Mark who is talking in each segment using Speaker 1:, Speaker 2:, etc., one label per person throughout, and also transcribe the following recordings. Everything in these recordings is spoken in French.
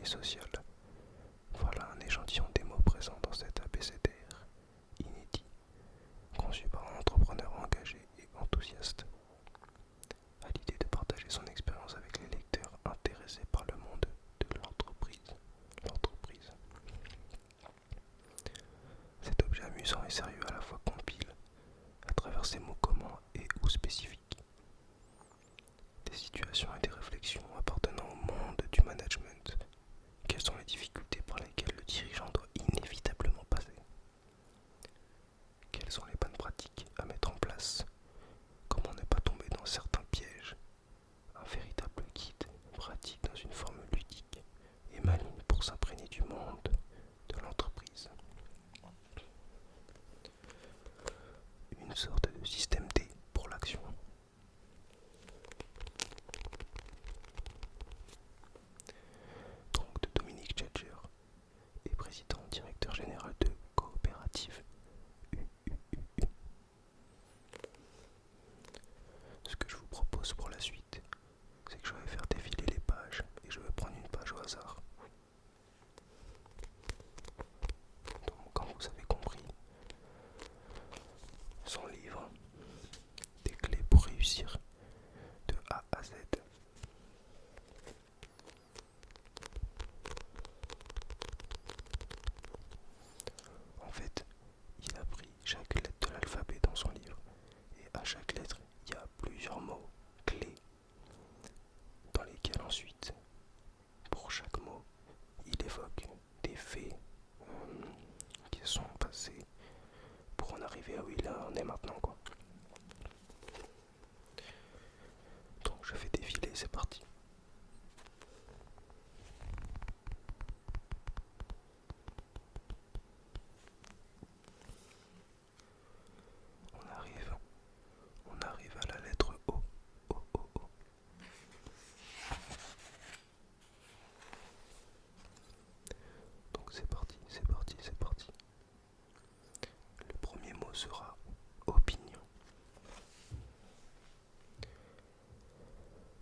Speaker 1: social. Voilà un échantillon des mots présents dans cet abécédaire inédit, conçu par un entrepreneur engagé et enthousiaste, à l'idée de partager son expérience avec les lecteurs intéressés par le monde de l'entreprise. Cet objet amusant et sérieux à la fois compile, à travers ces mots communs et ou spécifiques, des situations et des réflexions appartenant au monde du management. Quelles sont les difficultés par lesquelles le dirigeant doit inévitablement passer? Quelles sont les bonnes pratiques à mettre en place? Comment ne pas tomber dans certains pièges? Un véritable guide pratique dans une forme ludique et maligne pour s'imprégner du monde de l'entreprise. Une sorte de système D pour l'action. Donc de Dominique Tchatcher et président directeur général de Coopérative UUUU. Ce que je vous propose pour la suite, c'est que je vais faire défiler les pages et je vais prendre une page au hasard. Donc, comme vous avez compris, son livre, des clés pour réussir de A à Z. En fait, il a pris chaque lettre de l'alphabet dans son livre et à chaque lettre, il y a plusieurs mots clés dans lesquels ensuite, pour chaque mot, il évoque des faits qui sont passés pour en arriver à où il en est maintenant, quoi. Donc je fais défiler, c'est parti. On arrive à la lettre O. O, O, O. Donc c'est parti, c'est parti, c'est parti. Le premier mot sera opinion.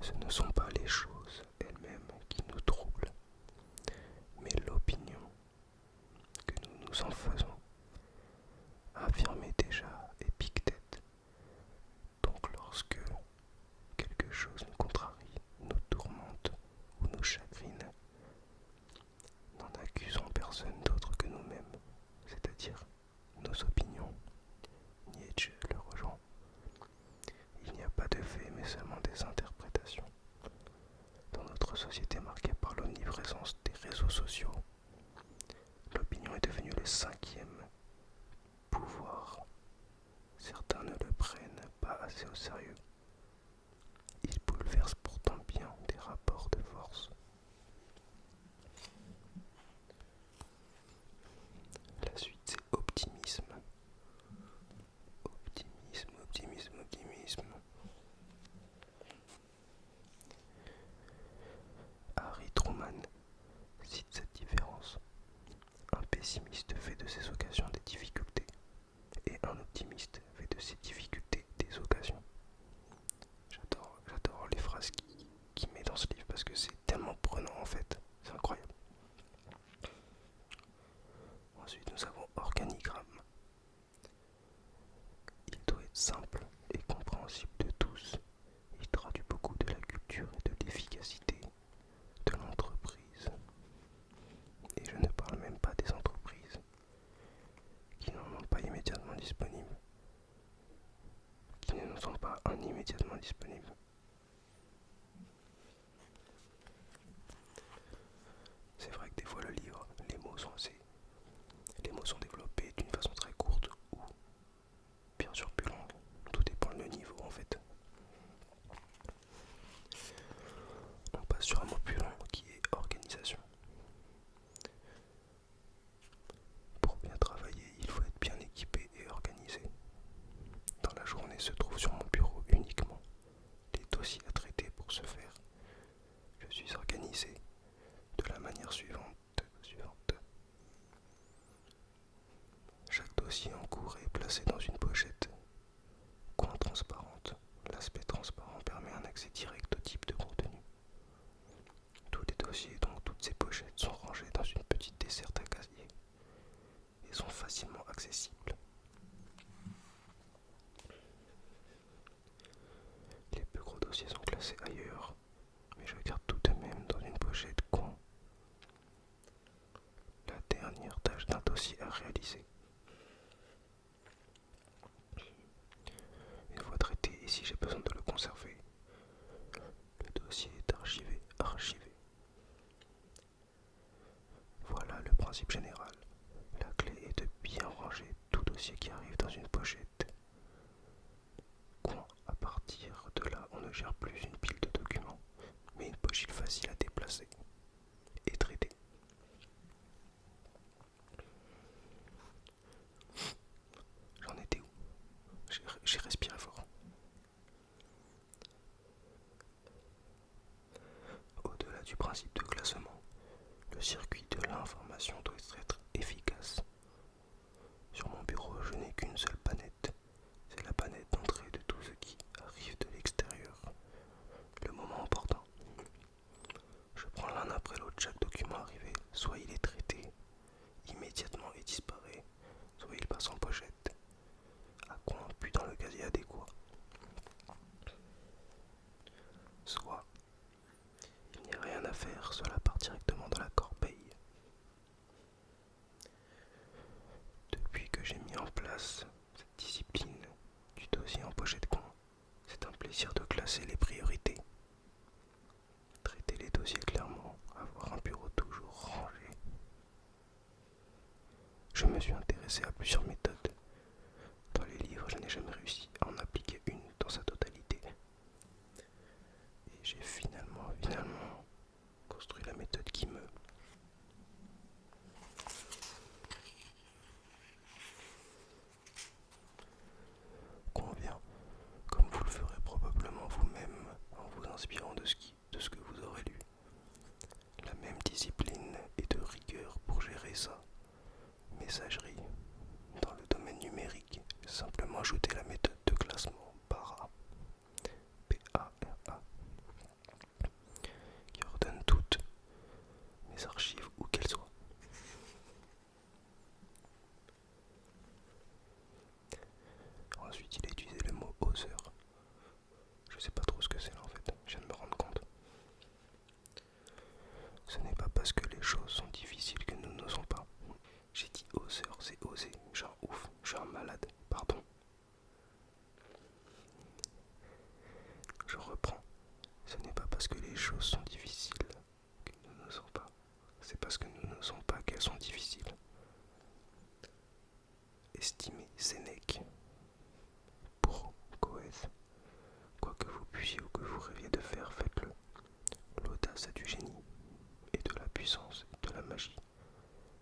Speaker 1: Ce ne sont pas les choses elles-mêmes qui nous troublent, mais l'opinion que nous nous en faisons, affirmait déjà Épictète. Donc lorsque quelque chose nous contrarie, nous tourmente ou nous chagrine, n'en accusons personne d'autre que nous-mêmes, c'est-à-dire nos opinions. Nietzsche le rejoint. Il n'y a pas de faits mais seulement des interprétations. Dans notre société marquée par l'omniprésence des réseaux sociaux, l'opinion est devenue le cinquième pouvoir. Certains ne le prennent pas assez au sérieux. Il bouleverse pourtant bien des rapports de force. La suite, c'est optimisme. Optimisme, optimisme, optimisme. Harry Truman cite cette différence. Un pessimiste fait de ses occasions des difficultés et un optimiste fait de ses difficultés des occasions. J'adore les phrases qu'il met dans ce livre parce que c'est tellement prenant en fait, c'est incroyable. Ensuite nous avons organigramme. Il doit être simple et compréhensible de tous. Il traduit beaucoup de la culture et de l'efficacité de l'entreprise. Et je ne parle même pas des entreprises qui n'en ont pas immédiatement disponible, qui ne sont pas immédiatement disponibles. C'est vrai que des fois le livre, les mots sont développés d'une façon très courte ou bien sûr plus longue. Tout dépend du niveau en fait. On passe sur un mot plus long qui est organisation. Pour bien travailler, il faut être bien équipé et organisé. Dans la journée se trouvent sur mon bureau uniquement les dossiers à traiter pour ce faire. Je suis organisé de la manière suivante. Chaque dossier en cours est placé dans une pochette coin transparente. L'aspect transparent permet un accès direct au type de contenu. pochettes sont rangées dans une petite desserte à casier et sont facilement accessibles. Les plus gros dossiers sont classés ailleurs, mais je garde tout de même dans une pochette coin la dernière tâche d'un dossier à réaliser. Une fois traité, et si j'ai besoin de le conserver, le dossier est archivé. Voilà le principe général. La clé est de bien ranger tout dossier qui arrive dans une pochette. À partir de là, on ne gère plus une pile de documents, mais une pochette facile à déplacer et traiter. J'en étais où? J'ai respiré fort. Au-delà du principe de classement, le circuit de l'information doit être efficace. Sur mon bureau, je n'ai qu'une seule panette. C'est la panette d'entrée de tout ce qui arrive de l'extérieur. Le moment important. Je prends l'un après l'autre chaque document arrivé. Soit il est traité immédiatement et disparaît, soit il passe en pochette, à coin puis dans le casier adéquat. Soit il n'y a rien à faire, cela part directement dans la corbeille. Depuis que j'ai mis en place cette discipline du dossier en pochette coin, c'est un plaisir de classer les priorités. Traiter les dossiers clairement, avoir un bureau toujours rangé. Je me suis intéressé à plusieurs méthodes. Dans les livres, je n'ai jamais réussi à en appliquer une dans sa totalité. Et j'ai finalement construit la méthode qui me convient, comme vous le ferez probablement vous-même en vous inspirant de ce que vous aurez lu. La même discipline et de rigueur pour gérer ça. Messagerie. Dans le domaine numérique, j'ai simplement ajouté la méthode de classement PARA, P-A-R-A, qui ordonne toutes mes archives où qu'elles soient. Ensuite, il a utilisé le mot Other. Je sais pas trop ce que c'est là en fait, je viens de me rendre compte. Ce n'est pas parce que les choses sont difficiles que nous n'osons pas. J'ai dit Other, c'est oser, genre ouf, je suis un malade, pardon. Je reprends. Ce n'est pas parce que les choses sont difficiles que nous n'osons pas. C'est parce que nous n'osons pas qu'elles sont difficiles. Estimez Sénèque. Pour Goethe. Quoi que vous puissiez ou que vous rêviez de faire, faites-le. L'audace a du génie, et de la puissance, et de la magie.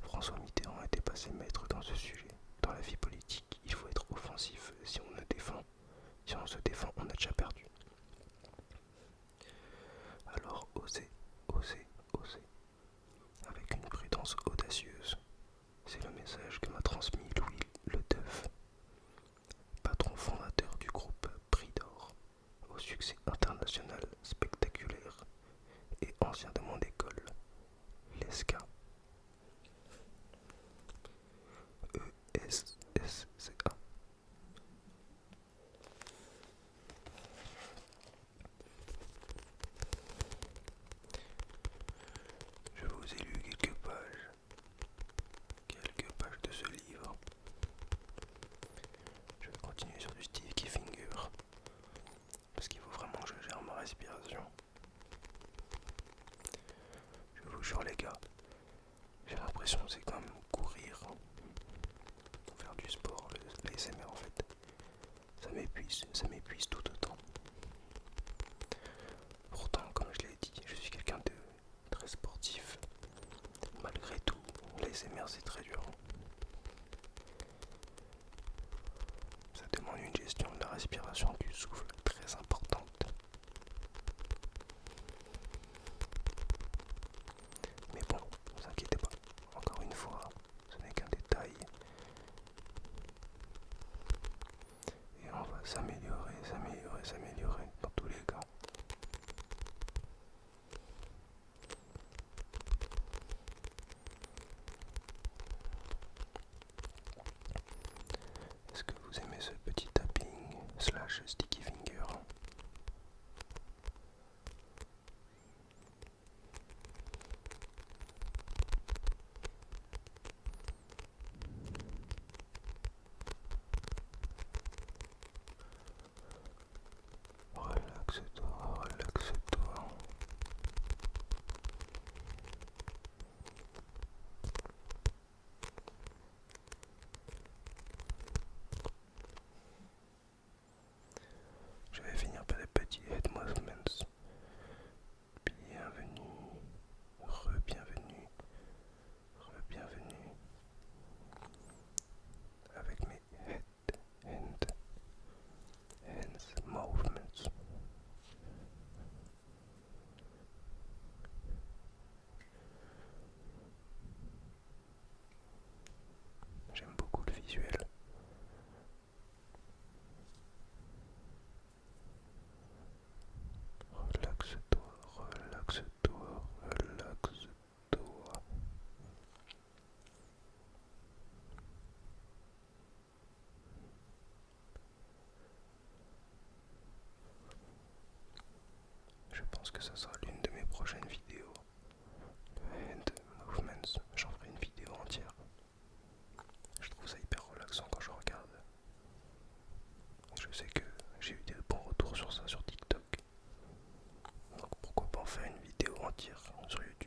Speaker 1: François Mitterrand était passé maître dans ce sujet. Dans la vie politique, il faut être offensif. Si on se défend, on a déjà perdu. Alors osez, osez, osez. Avec une prudence audacieuse. C'est le message que m'a transmis Louis Ledeuf, patron fondateur du groupe Prix d'Or, au succès international spectaculaire et ancien de mon école, l'ESCA. E-S-S-C-A. Je vous ai lu quelques pages de ce livre. Je vais continuer sur du Steve Kiefinger, parce qu'il faut vraiment que je gère ma respiration. Je vous jure les gars, j'ai l'impression que c'est comme courir, faire du sport, les SMR en fait. Ça m'épuise tout autant. Pourtant, comme je l'ai dit, je suis quelqu'un de très sportif. Malgré tout, les SMR c'est très dur. Ça demande une gestion de la respiration, du souffle très importante. Mais bon, ne vous inquiétez pas, encore une fois, ce n'est qu'un détail. Et on va s'améliorer dans tous les cas. que ça sera l'une de mes prochaines vidéos. Le hand movements, j'en ferai une vidéo entière. Je trouve ça hyper relaxant quand je regarde. Je sais que j'ai eu des bons retours sur ça sur TikTok. Donc pourquoi pas en faire une vidéo entière sur YouTube.